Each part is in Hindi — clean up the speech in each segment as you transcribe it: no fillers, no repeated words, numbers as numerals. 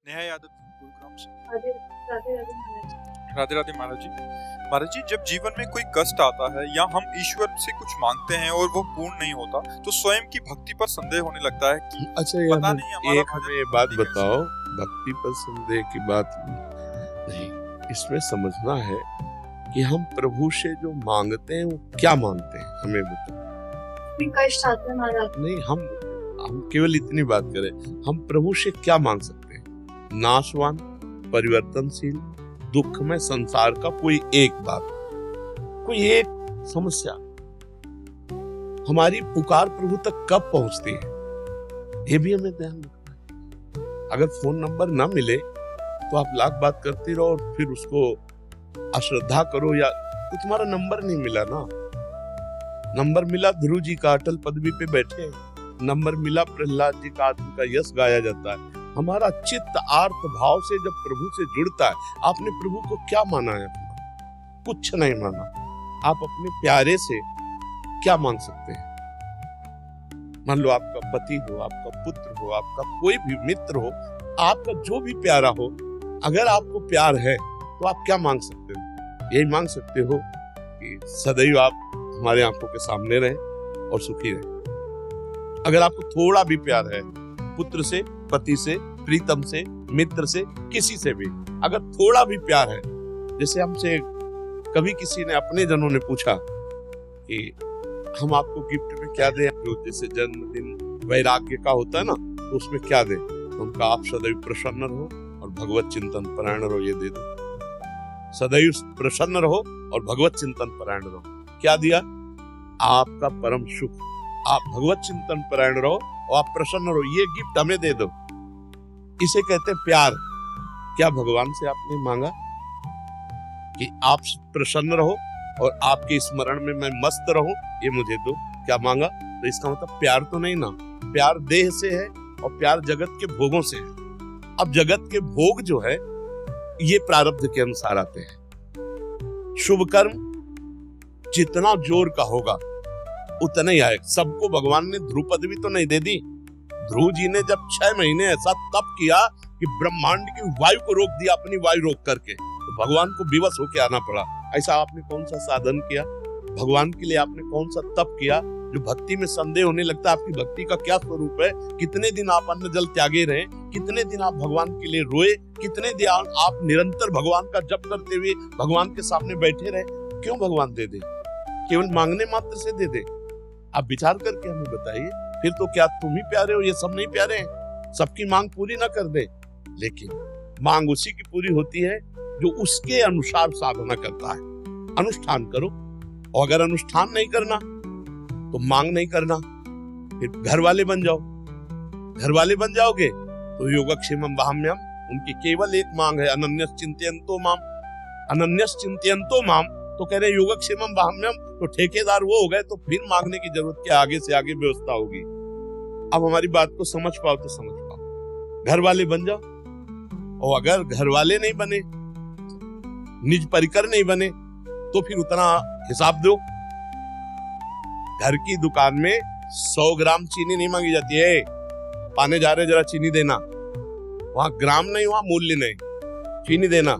नेहा यादव जी, गुरुग्राम से। राधे राधे राधे महाराज। राधे राधे महाराज जी। महाराज जी, जब जीवन में कोई कष्ट आता है या हम ईश्वर से कुछ मांगते हैं और वो पूर्ण नहीं होता, तो स्वयं की भक्ति पर संदेह होने लगता है कि अच्छा पता नहीं हमारा एक भजन हमें ये बात भक्ति कैसे बताओ, है। भक्ति पर संदेह की बात नहीं, इसमें समझना है कि हम प्रभु से जो मांगते हैं वो क्या मांगते हैं, हमें बताओ। भी कष्ट आता है महाराज। नहीं, हम केवल इतनी बात करें, हम प्रभु से क्या मांग सकते हैं? नाशवान, परिवर्तनशील, दुख में संसार का कोई एक बात, कोई एक समस्या, हमारी पुकार प्रभु तक कब पहुंचती है, ये भी हमें ध्यान रखना है। अगर फोन नंबर ना मिले तो आप लाख बात करती रहो और फिर उसको अश्रद्धा करो, या तो तुम्हारा नंबर नहीं मिला ना। नंबर मिला ध्रुव जी का, अटल पदवी पे बैठे हैं। नंबर मिला प्रहलाद जी का, आत्म का यश गाया जाता है। हमारा चित्त आर्त भाव से जब प्रभु से जुड़ता है, आपने प्रभु को क्या माना है? अपना कुछ नहीं माना। आप अपने प्यारे से क्या मांग सकते हैं? मान लो आपका पति हो, आपका पुत्र हो, आपका कोई भी मित्र हो, आपका जो भी प्यारा हो, अगर आपको प्यार है तो आप क्या मांग सकते हो? यही मांग सकते हो कि सदैव आप हमारे आंखों के सामने रहें और सुखी रहें। अगर आपको थोड़ा भी प्यार है, पुत्र से, पति से, प्रीतम से, मित्र से, किसी से भी अगर थोड़ा भी प्यार है, जैसे हमसे कभी किसी ने, अपने जनों ने पूछा कि हम आपको गिफ्ट में क्या दें, जो जैसे जन्मदिन वैराग्य का होता है ना, तो उसमें क्या दें? तो उनका आप सदैव प्रसन्न रहो और भगवत चिंतन परायण रहो, ये दे दो। सदैव प्रसन्न रहो और भगवत चिंतन परायण रहो। क्या दिया? आपका परम सुख। आप भगवत चिंतन परायण रहो और आप प्रसन्न रहो, ये गिफ्ट हमें दे दो। इसे कहते हैं प्यार। क्या भगवान से आपने मांगा कि आप प्रसन्न रहो और आपके स्मरण में मैं मस्त रहूं, ये मुझे दो? क्या मांगा? तो इसका मतलब प्यार तो नहीं ना। प्यार देह से है और प्यार जगत के भोगों से है। अब जगत के भोग जो है ये प्रारब्ध के अनुसार आते हैं। शुभ कर्म जितना जोर का होगा उतना ही आएगा। सबको भगवान ने ध्रुव पदवी तो नहीं दे दी। ध्रुव जी ने जब 6 महीने ऐसा तप किया कि ब्रह्मांड की वायु को रोक दिया, अपनी वायु रोक करके, तो भगवान को विवश होके आना पड़ा। ऐसा आपने कौन सा साधन किया? भगवान के लिए आपने कौन सा तप किया? जो भक्ति में संदेह होने लगता है आपकी भक्ति का क्या स्वरूप है, कितने दिन आप अन्न जल त्यागे रहे, कितने दिन आप भगवान के लिए रोए, कितने दिन आप निरंतर भगवान का जप करते हुए भगवान के सामने बैठे रहे, क्यों भगवान दे दे? केवल मांगने मात्र से दे दे? आप विचार करके हमें बताइए। फिर तो क्या तुम ही प्यारे हो, ये सब नहीं प्यारे हैं? सबकी मांग पूरी ना कर दे, लेकिन मांग उसी की पूरी होती है जो उसके अनुसार साधना करता है। अनुष्ठान करो, और अगर अनुष्ठान नहीं करना तो मांग नहीं करना, फिर घर वाले बन जाओ। घर वाले बन जाओगे तो योगक्षेमम वहाम्यम, उनकी केवल एक मांग है, अनन्यस चिंतयन्तो माम। अनन्यस चिंतयन्तो माम तो कह रहे योगक्षेमम वहाम्यम, तो ठेकेदार वो हो गए, तो फिर मांगने की जरूरत क्या? आगे से आगे व्यवस्था होगी। अब हमारी बात को समझ पाओ तो समझ पाओ, घर वाले बन जाओ। और अगर घर वाले नहीं बने, निज परिकर नहीं बने, तो फिर उतना हिसाब दो। घर की दुकान में 100 ग्राम चीनी नहीं मांगी जाती है। पाने जा रहे जरा चीनी देना, वहां ग्राम नहीं, वहां मूल्य नहीं, चीनी देना।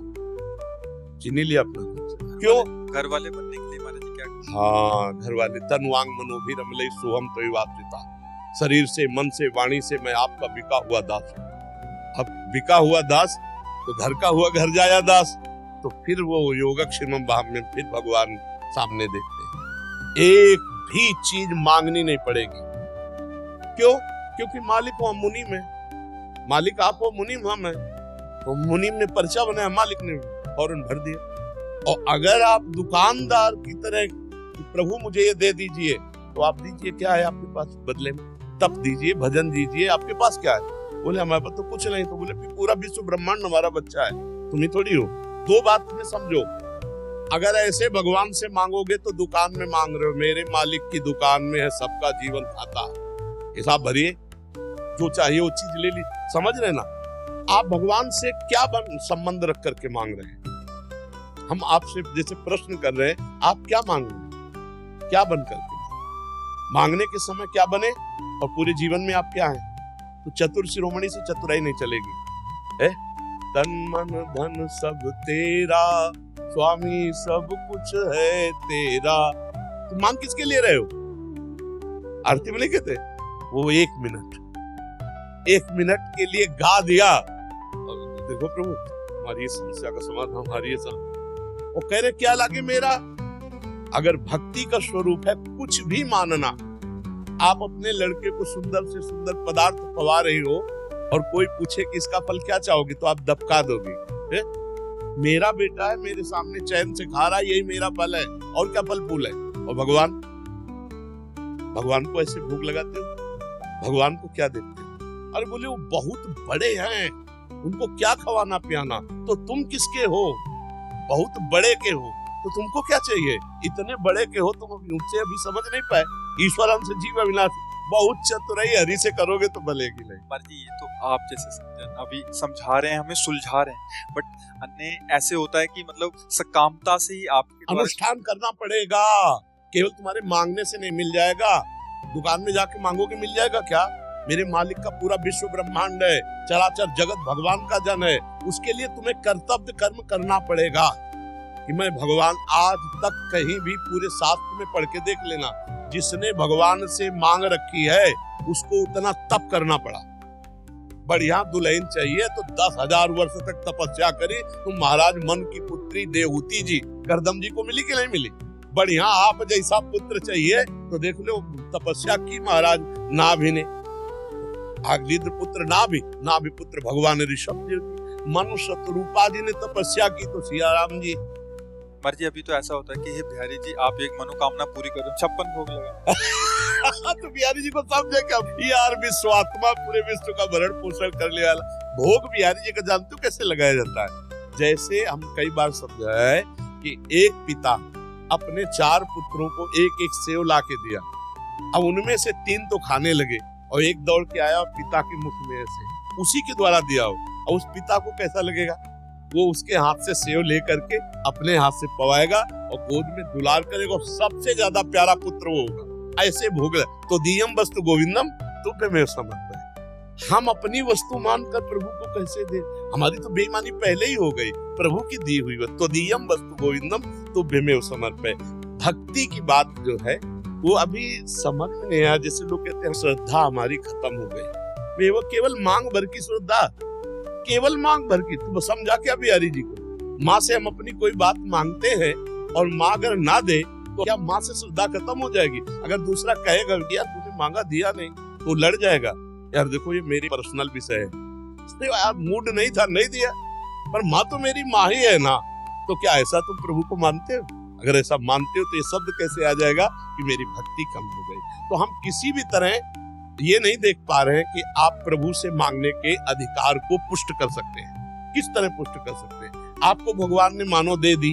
चीनी लिया अपना, क्यों? घर वाले बनने के लिए महाराज जी क्या? हाँ, घर वाले। तन वांग मनोभिरमलई सोहम त्वयिवाप्सिता। शरीर से, मन से, वाणी से मैं आपका बिका हुआ दास हूं। अब बिका हुआ दास तो घर का हुआ घर जाया दास, तो फिर वो योगक्षेमम वहाम्यम, फिर भगवान सामने देखते हैं। एक भी चीज मांगनी नहीं पड़ेगी। क्यों? क्योंकि मालिक हो, मुनि में मालिक आप हो, मुनिम हम है। तो मुनिम ने पर्चा बनाया, मालिक ने फौरन भर दिया। और अगर आप दुकानदार की तरह प्रभु मुझे ये दे दीजिए, तो आप दीजिए, क्या है आपके पास बदले में? तप दीजिए, भजन दीजिए, आपके पास क्या है? बोले हमारे पास तो कुछ नहीं। तो बोले पूरा विश्व ब्रह्मांड हमारा बच्चा है, तुम ही थोड़ी हो। दो बात में समझो, अगर ऐसे भगवान से मांगोगे तो दुकान में मांग रहे हो। मेरे मालिक की दुकान में है सबका जीवन खाता, हिसाब भरिए, जो चाहिए वो चीज ले ली। समझ रहे ना? आप भगवान से क्या संबंध रख करके मांग रहे हैं? हम आपसे जैसे प्रश्न कर रहे हैं, आप क्या मांग रहे हैं? क्या बन करके मांगने के समय क्या बने और पूरे जीवन में आप क्या हैं? तो चतुर शिरोमणि से चतुराई नहीं चलेगी। है? तन मन धन सब तेरा, स्वामी सब कुछ है तेरा। तुम मांग किसके लिए रहे हो? आरती में नहीं कहते वो 1 मिनट के लिए गा दिया, देखो प्रभु हमारी समस्या का समाधान, हमारी वो कह रहे क्या लागे मेरा। अगर भक्ति का स्वरूप है कुछ भी मानना, आप अपने लड़के को सुंदर से सुंदर पदार्थ पवा रही हो और कोई पूछे कि इसका फल क्या चाहोगे तो आप दबका दोगे। मेरा बेटा है, मेरे सामने चैन से खा रहा है, यही मेरा फल है, और क्या फल फूल है। और भगवान को ऐसे भूख लगाते हो, भगवान को क्या देते हो? अरे बोले वो बहुत बड़े हैं, उनको क्या खवाना पियाना, तो तुम किसके हो? बहुत बड़े के हो तो तुमको क्या चाहिए? इतने बड़े के हो तुम उनसे अभी समझ नहीं पाए। ईश्वरम से जीव अविनाशी, बहुत चतुराई हरि से करोगे तो भलेगी नहीं। पर जी ये तो आप जैसे अभी समझा रहे हैं, हमें सुलझा रहे हैं, बट अन्य ऐसे होता है कि मतलब सकामता से ही आपके अनुष्ठान करना पड़ेगा। केवल तुम्हारे मांगने से नहीं मिल जाएगा। दुकान में जाके मांगोगे मिल जाएगा क्या? मेरे मालिक का पूरा विश्व ब्रह्मांड है, चराचर जगत भगवान का जन है, उसके लिए तुम्हें कर्तव्य कर्म करना पड़ेगा। कि मैं भगवान, आज तक कहीं भी पूरे शास्त्र में पढ़ के देख लेना, जिसने भगवान से मांग रखी है उसको उतना तप करना पड़ा। बढ़िया दुल्हन चाहिए तो 10,000 वर्ष तक तपस्या करी। तुम महाराज मन की पुत्री देवहूति जी करदम जी को मिली कि नहीं मिली? बढ़िया आप जैसा पुत्र चाहिए तो देख लो तपस्या की महाराज नाभि ने, आगलिद्र पुत्र नाभि पुत्र भगवान ऋषभ जी, मनुष्य रूपा जी ने तपस्या की तो सिया राम जी। मर जी अभी तो ऐसा होता है कि हे बिहारी जी आप एक मनोकामना पूरी करो, 56 भोग लगा। तो बिहारी जी को समझे क्या यार, विश्वात्मा पूरे विश्व का भरण पोषण करने वाला भोग बिहारी जी का जानते हो कैसे लगाया जाता है? जैसे हम कई बार समझा है कि एक पिता अपने 4 पुत्रों को एक एक सेव ला के दिया। अब उनमें से 3 तो खाने लगे और एक दौड़ के आया पिता के मुख में से उसी के द्वारा दिया हो। और उस पिता को कैसा लगेगा? वो उसके हाथ से सेव ले करके अपने हाथ से पवाएगा और गोद में दुलार करेगा और सबसे ज्यादा प्यारा पुत्र वो होगा। ऐसे भोग तो दियम वस्तु गोविंदम तुभ्यमेव समर्पयामि। हम अपनी वस्तु मानकर प्रभु को कैसे दे? हमारी तो बेईमानी पहले ही हो गई। प्रभु की दी हुई वस्तु तदीयम वस्तु गोविंदम तुभ्यमेव समर्पयामि। भक्ति की बात जो है वो अभी समझ में नहीं आया। जैसे लोग कहते हैं श्रद्धा हमारी खत्म हो गई, वो केवल मांग भर की श्रद्धा, केवल मांग भर की। तुम समझा क्या बिहारी जी को? माँ से हम अपनी कोई बात मांगते हैं और माँ अगर ना दे तो क्या माँ से श्रद्धा खत्म हो जाएगी? अगर दूसरा कहेगा यार तूने मांगा दिया नहीं तो लड़ जाएगा, यार देखो ये मेरी पर्सनल विषय है, यार मूड नहीं था नहीं दिया, पर माँ तो मेरी माँ ही है ना। तो क्या ऐसा तुम प्रभु को मानते हो? अगर ऐसा मानते हो तो ये शब्द कैसे आ जाएगा कि मेरी भक्ति कम हो गई? तो हम किसी भी तरह ये नहीं देख पा रहे हैं कि आप प्रभु से मांगने के अधिकार को पुष्ट कर सकते हैं। किस तरह पुष्ट कर सकते हैं? आपको भगवान ने मानो दे दी,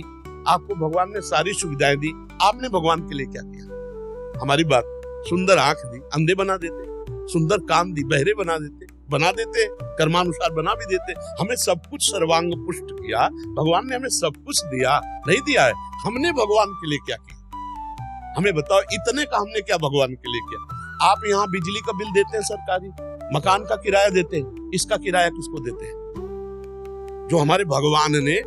आपको भगवान ने सारी सुविधाएं दी, आपने भगवान के लिए क्या किया? हमारी बात, सुंदर आंख दी, अंधे बना देते, सुंदर कान दी, बहरे बना देते, कर्मानुसार बना भी देते। हमें सब कुछ सर्वांग पुष्ट किया, भगवान ने हमें सब कुछ दिया, नहीं दिया है? हमने भगवान के लिए क्या किया? हमें बताओ, इतने का हमने क्या भगवान के लिए किया? आप यहाँ बिजली का बिल देते हैं सरकारी, मकान का किराया देते हैं, इसका किराया किसको देते हैं? जो हमारे भगवान ने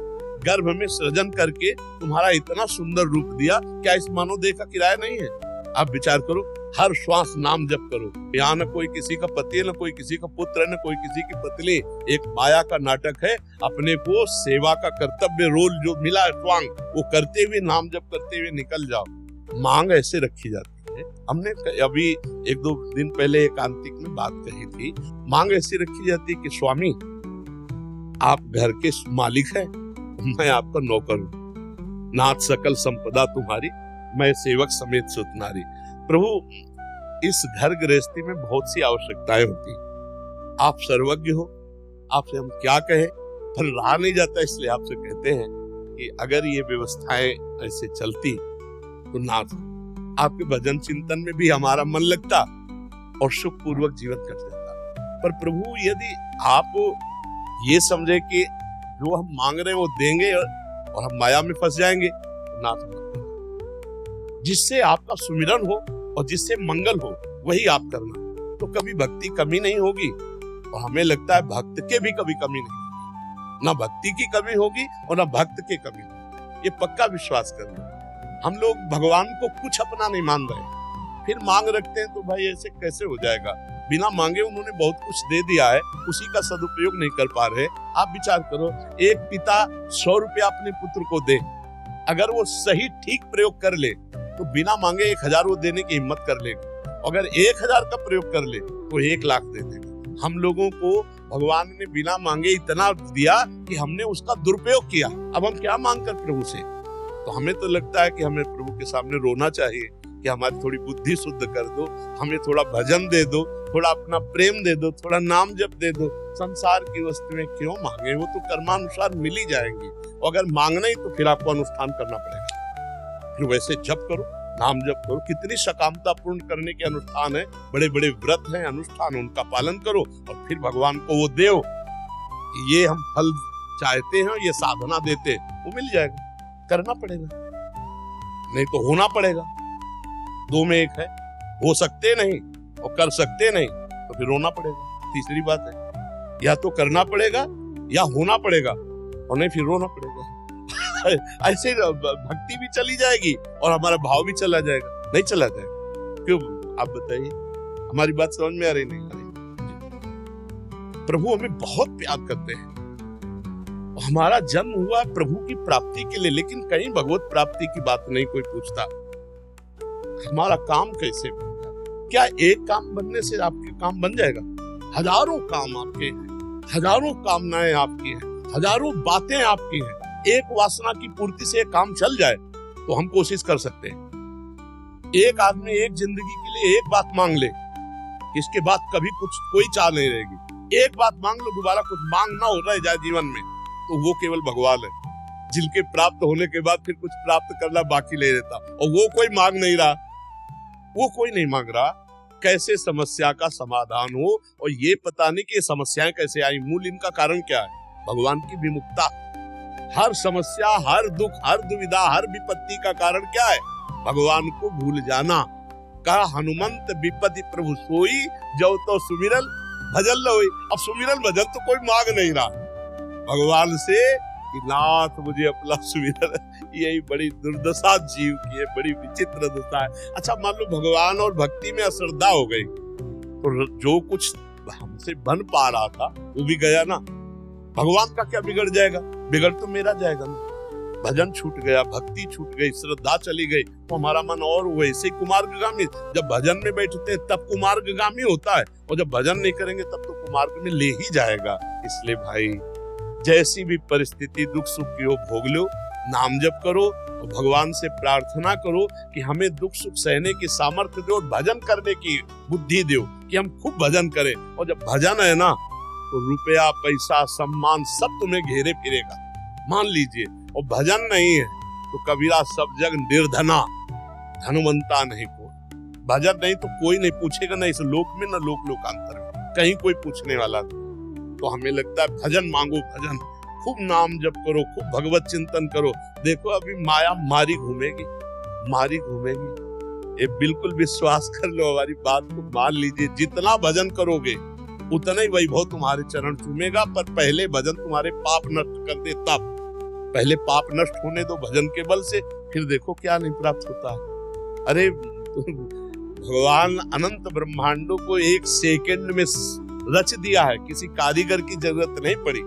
गर्भ में सृजन करके तुम्हारा इतना सुंदर रूप दिया, क्या इस मानव देह का किराया नहीं है? आप विचार करो, हर श्वास नाम जप करो। यहाँ न कोई किसी का पति है, न कोई किसी का पुत्र है, न कोई किसी की पत्नी। एक माया का नाटक है। अपने को सेवा का कर्तव्य रोल जो मिला है स्वांग, वो करते हुए नाम जप करते हुए निकल जाओ। मांग ऐसे रखी जाती है। हमने अभी 1-2 दिन पहले एकांतिक में बात कही थी। मांग ऐसी रखी जाती है कि स्वामी आप घर के मालिक हैं, मैं आपका नौकर हूँ, नाथ सकल संपदा तुम्हारी, मैं सेवक समेत सुतनारी। प्रभु इस घर गृहस्थी में बहुत सी आवश्यकताएं होती, आप सर्वज्ञ हो, आपसे हम क्या कहें, पर रहा नहीं जाता। इसलिए आपसे कहते हैं कि अगर ये व्यवस्थाएं ऐसे चलती तो नाथ आपके भजन चिंतन में भी हमारा मन लगता और सुख पूर्वक जीवन कट जाता। पर प्रभु यदि आप ये समझे कि जो हम मांग रहे हैं वो देंगे और हम माया में फंस जाएंगे, तो नाथ जिससे आपका सुमिरन हो और जिससे मंगल हो वही आप करना, तो कभी भक्ति कमी नहीं होगी। और हमें लगता है भक्त के भी कभी कमी नहीं। ना भक्ति की कमी होगी और ना भक्त की कमी होगी, ये पक्का विश्वास करना। हम लोग भगवान को कुछ अपना नहीं मान रहे, फिर मांग रखते हैं, तो भाई ऐसे कैसे हो जाएगा। बिना मांगे उन्होंने बहुत कुछ दे दिया है, उसी का सदुपयोग नहीं कर पा रहे। आप विचार करो, एक पिता 100 रुपया अपने पुत्र को दे, अगर वो सही ठीक प्रयोग कर ले तो बिना मांगे 1000 वो देने की हिम्मत कर लेगा। अगर 1000 का प्रयोग कर ले तो 1 लाख दे देगा। हम लोगों को भगवान ने बिना मांगे इतना दिया कि हमने उसका दुरुपयोग किया। अब हम क्या मांग कर प्रभु से? तो हमें तो लगता है कि हमें प्रभु के सामने रोना चाहिए कि हमारी थोड़ी बुद्धि शुद्ध कर दो, हमें थोड़ा भजन दे दो, थोड़ा अपना प्रेम दे दो, थोड़ा नाम जप दे दो। संसार की वस्तु में क्यों मांगे, वो तो कर्मानुसार मिल ही जाएंगी। अगर मांगना ही तो फिर आपको अनुष्ठान करना पड़ेगा, फिर वैसे जप करो, नाम जप करो। कितनी सकामता पूर्ण करने के अनुष्ठान है, बड़े बड़े व्रत हैं, अनुष्ठान, उनका पालन करो और फिर भगवान को वो दो। ये हम फल चाहते हैं, ये साधना देते, वो मिल जाएगा। करना पड़ेगा, नहीं तो होना पड़ेगा। 2 में 1 है, हो सकते नहीं और कर सकते नहीं, तो फिर रोना पड़ेगा। तीसरी बात है, या तो करना पड़ेगा या होना पड़ेगा, और नहीं फिर रोना पड़ेगा। ऐसे भक्ति भी चली जाएगी और हमारा भाव भी चला जाएगा। नहीं चला जाएगा, क्यों? आप बताइए, हमारी बात समझ में आ रही? नहीं आ रही। प्रभु हमें बहुत प्यार करते हैं। हमारा जन्म हुआ प्रभु की प्राप्ति के लिए, लेकिन कहीं भगवत प्राप्ति की बात नहीं कोई पूछता। हमारा काम कैसे बनेगा? क्या एक काम बनने से आपके काम बन जाएगा? हजारों काम आपके हैं, हजारों कामनाएं आपकी हैं, हजारों बातें आपकी हैं। एक वासना की पूर्ति से काम चल जाए तो हम कोशिश कर सकते हैं। एक आदमी एक जिंदगी के लिए एक बात मांग ले, इसके बाद कभी कुछ कोई चाह नहीं रहेगी। एक बात मांग लो, दोबारा कुछ मांग ना हो रहा जाए जीवन में, तो वो केवल भगवान है, जिनके प्राप्त होने के बाद फिर कुछ प्राप्त करना बाकी ले रहता, और वो कोई मांग नहीं रहा, वो कोई नहीं मांग रहा। कैसे समस्या का समाधान हो, और ये पता नहीं कि ये समस्याएं कैसे आई, मूल इनका कारण क्या है? भगवान की विमुखता। हर समस्या, हर दुख, हर दुविधा, हर विपत्ति का कारण क्या है? भगवान को भूल जाना। कहा हनुमंत विपत्ति प्रभु सोई, जो तो सुमिरन भजन लोई। अब सुमिरन भजन तो कोई मांग नहीं रहा भगवान से कि नाथ मुझे अपना सुमिरन। यही बड़ी दुर्दशा जीव की है, बड़ी विचित्र दशा है। अच्छा, मान लो भगवान और भक्ति में अश्रद्धा हो गई, तो जो कुछ हमसे बन पा रहा था वो भी गया ना। भगवान का क्या बिगड़ जाएगा? बिगड़ तो मेरा जाएगा ना। भजन छूट गया, भक्ति छूट गई, श्रद्धा चली गई, तो हमारा मन और वैसे कुमार्गगामी। जब भजन में बैठते हैं तब कुमार्गगामी होता है, और जब भजन नहीं करेंगे तब तो कुमार्ग में ले ही जाएगा। इसलिए भाई, जैसी भी परिस्थिति दुख सुख की हो, भोग लो, नाम जप करो और भगवान से प्रार्थना करो कि हमें दुख सुख सहने की सामर्थ्य दो, भजन करने की बुद्धि दो कि हम खूब भजन करें। और जब भजन है ना, तो रुपया, पैसा, सम्मान सब तुम्हें घेरे फिरेगा, मान लीजिए। और भजन नहीं है तो कबीरा सब जग निर्धना, धनवंता नहीं कोई। भजन नहीं तो कोई नहीं पूछेगा, ना इस लोक में ना लोकांतर में, कहीं कोई पूछने वाला नहीं। तो हमें लगता है भजन मांगो, भजन खूब नाम जप करो, खूब भगवत चिंतन करो। देखो अभी माया मारी घूमेगी, मारी घूमेगी। ये बिल्कुल विश्वास कर लो, हमारी बात को मान लीजिए। जितना भजन करोगे उतना ही वैभव तुम्हारे चरण चूमेगा, पर पहले भजन तुम्हारे पाप नष्ट कर दे। तब पहले पाप नष्ट होने दो भजन के बल से, फिर देखो क्या नहीं प्राप्त होता है। अरे भगवान अनंत ब्रह्मांडों को 1 सेकंड में रच दिया है, किसी कारीगर की जरूरत नहीं पड़ी।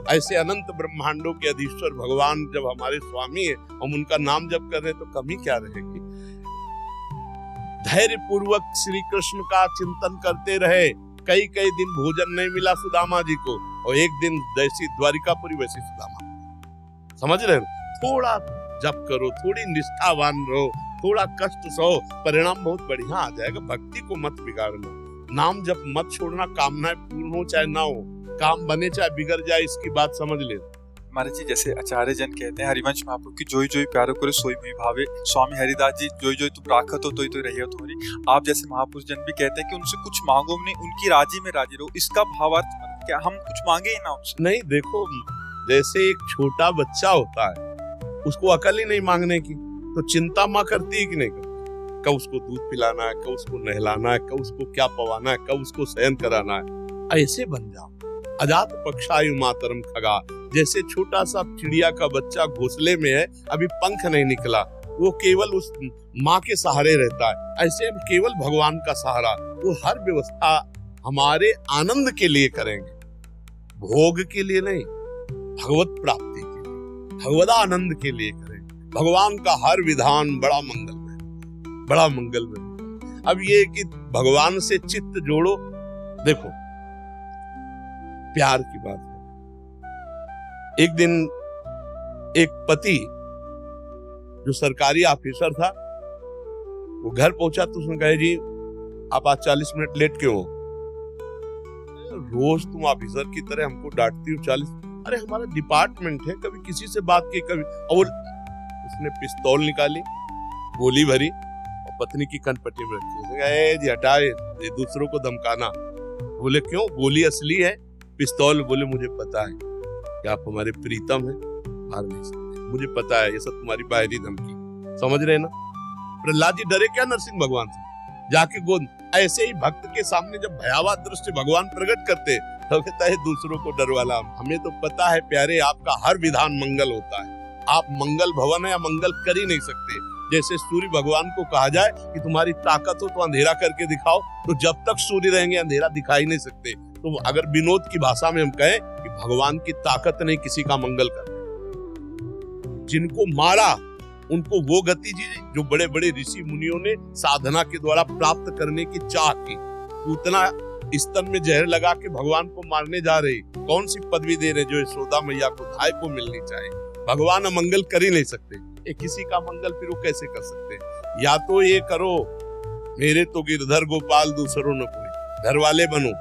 ऐसे अनंत ब्रह्मांडों के अधीश्वर भगवान जब हमारे स्वामी है, हम उनका नाम जप कर रहे हैं, तो कमी क्या रहेगी? धैर्य पूर्वक श्री कृष्ण का चिंतन करते रहे। कई दिन भोजन नहीं मिला सुदामा जी को, और एक दिन जैसी द्वारिकापुरी वैसी सुदामा। समझ रहे हो? थोड़ा जप करो, थोड़ी निष्ठावान रहो, थोड़ा कष्ट सहो, परिणाम बहुत बढ़िया आ जाएगा। भक्ति को मत बिगाड़ना, नाम जप मत छोड़ना। कामनाएं पूर्ण हो चाहे ना हो, काम बने चाहे बिगड़ जाए, इसकी बात समझ ले। महाराज जी, जैसे आचार्य जन कहते हैं, हरिवंश महाप्रभु की जोई जोई प्यारो करे सोई मोहि भावे। स्वामी हरिदास जी जोई जोई तुम राखत हो तोई तोई रही हो तुम्हारी। आप जैसे महापुरुष जन भी कहते हैं कि उनसे कुछ मांगो नहीं, उनकी राजी में राजी रहो। इसका भावार्थ क्या हम कुछ मांगे ही ना उनसे? नहीं, देखो जैसे एक छोटा बच्चा होता है, उसको अकल ही नहीं मांगने की, तो चिंता माँ करती है कि नहीं करती? कब उसको दूध पिलाना है, कब उसको नहलाना है, कब उसको क्या पवाना है, कब उसको शयन कराना है। ऐसे बन जाओ। अजात पक्षायु मातरम खगा, जैसे छोटा सा चिड़िया का बच्चा घोंसले में है, अभी पंख नहीं निकला, वो केवल उस माँ के सहारे रहता है, ऐसे हम केवल भगवान का सहारा, वो हर व्यवस्था हमारे आनंद के लिए करेंगे, भोग के लिए नहीं, भगवत प्राप्ति के लिए, भगवदानंद के लिए करेंगे। भगवान का हर विधान बड़ा मंगलमय, बड़ा मंगलमय। अब ये कि भगवान से चित्त जोड़ो, देखो प्यार की बात है। एक दिन एक पति जो सरकारी ऑफिसर था, वो घर पहुंचा तो उसने कहा, जी आप आज 40 मिनट लेट क्यों हो? रोज तुम ऑफिसर की तरह हमको डांटती हो 40। अरे हमारा डिपार्टमेंट है, कभी किसी से बात की, कभी। और उसने पिस्तौल निकाली, गोली भरी और पत्नी की कनपट्टी में रखी। जी हटाए, ये दूसरों को धमकाना। बोले क्यों? गोली असली है, पिस्तौल। बोले मुझे पता है कि आप हमारे प्रीतम हैं, मार नहीं सकते, मुझे पता है, ये सब तुम्हारी बाहरी धमकी। समझ रहे ना? प्रहलाद जी डरे क्या नरसिंह भगवान से? जाके गोद। ऐसे ही भक्त के सामने जब भयावह दृश्य भगवान प्रकट करते तो कहता है दूसरों को डर वाला। हमें तो पता है प्यारे, आपका हर विधान मंगल होता है, आप मंगल भवन है या मंगल कर ही नहीं सकते। जैसे सूर्य भगवान को कहा जाए कि तुम्हारी ताकत हो तो अंधेरा करके दिखाओ, तो जब तक सूर्य रहेंगे अंधेरा दिखाई नहीं सकते। तो अगर विनोद की भाषा में हम कहें कि भगवान की ताकत नहीं किसी का मंगल कर, जिनको मारा उनको वो गति दी जो बड़े बड़े ऋषि मुनियों ने साधना के द्वारा प्राप्त करने की चाह की। उतना स्तन में जहर लगा के भगवान को मारने जा रहे, कौन सी पदवी दे रहे जो यशोदा मैया को धाय को मिलनी चाहिए। भगवान अमंगल कर ही नहीं सकते, ये किसी का मंगल फिर वो कैसे कर सकते हैं? या तो ये करो, मेरे तो गिरधर गोपाल दूसरों न कोई, घर वाले बनो,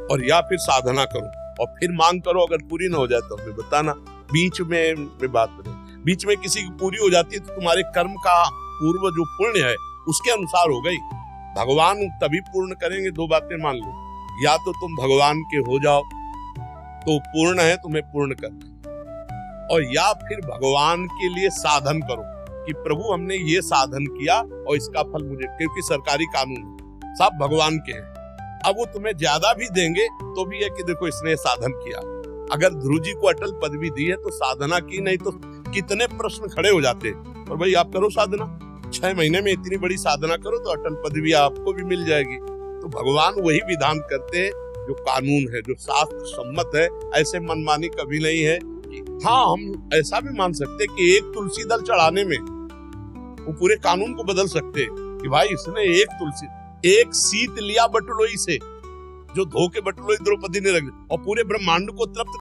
और या फिर साधना करो और फिर मांग करो। अगर पूरी ना हो जाए तो हमें बताना। बीच में बात करें, बीच में किसी की पूरी हो जाती है तो तुम्हारे कर्म का पूर्व जो पुण्य है उसके अनुसार हो गई। भगवान तभी पूर्ण करेंगे, दो बातें मान लो, या तो तुम भगवान के हो जाओ तो पूर्ण है, तुम्हें पूर्ण करना, और या फिर भगवान के लिए साधन करो कि प्रभु हमने ये साधन किया और इसका फल मुझे, क्योंकि सरकारी कानून सब भगवान के हैं। अब वो तुम्हें ज्यादा भी देंगे तो भी है कि देखो इसने साधन किया। अगर ध्रुव जी को अटल पदवी दी है तो साधना की, नहीं तो कितने प्रश्न खड़े हो जाते। और भाई आप करो साधना, 6 महीने में इतनी बड़ी साधना करो तो अटल पदवी आपको भी मिल जाएगी। तो भगवान वही विधान करते हैं जो कानून है, जो शास्त्र सम्मत है। ऐसे मनमानी कभी नहीं है। हाँ, हम ऐसा भी मान सकते कि एक तुलसी दल चढ़ाने में वो पूरे कानून को बदल सकते कि भाई इसने एक सीत लिया बटुलोई से, जो धो के बटुलोई द्रौपदी ने रख, और पूरे ब्रह्मांड को तृप्त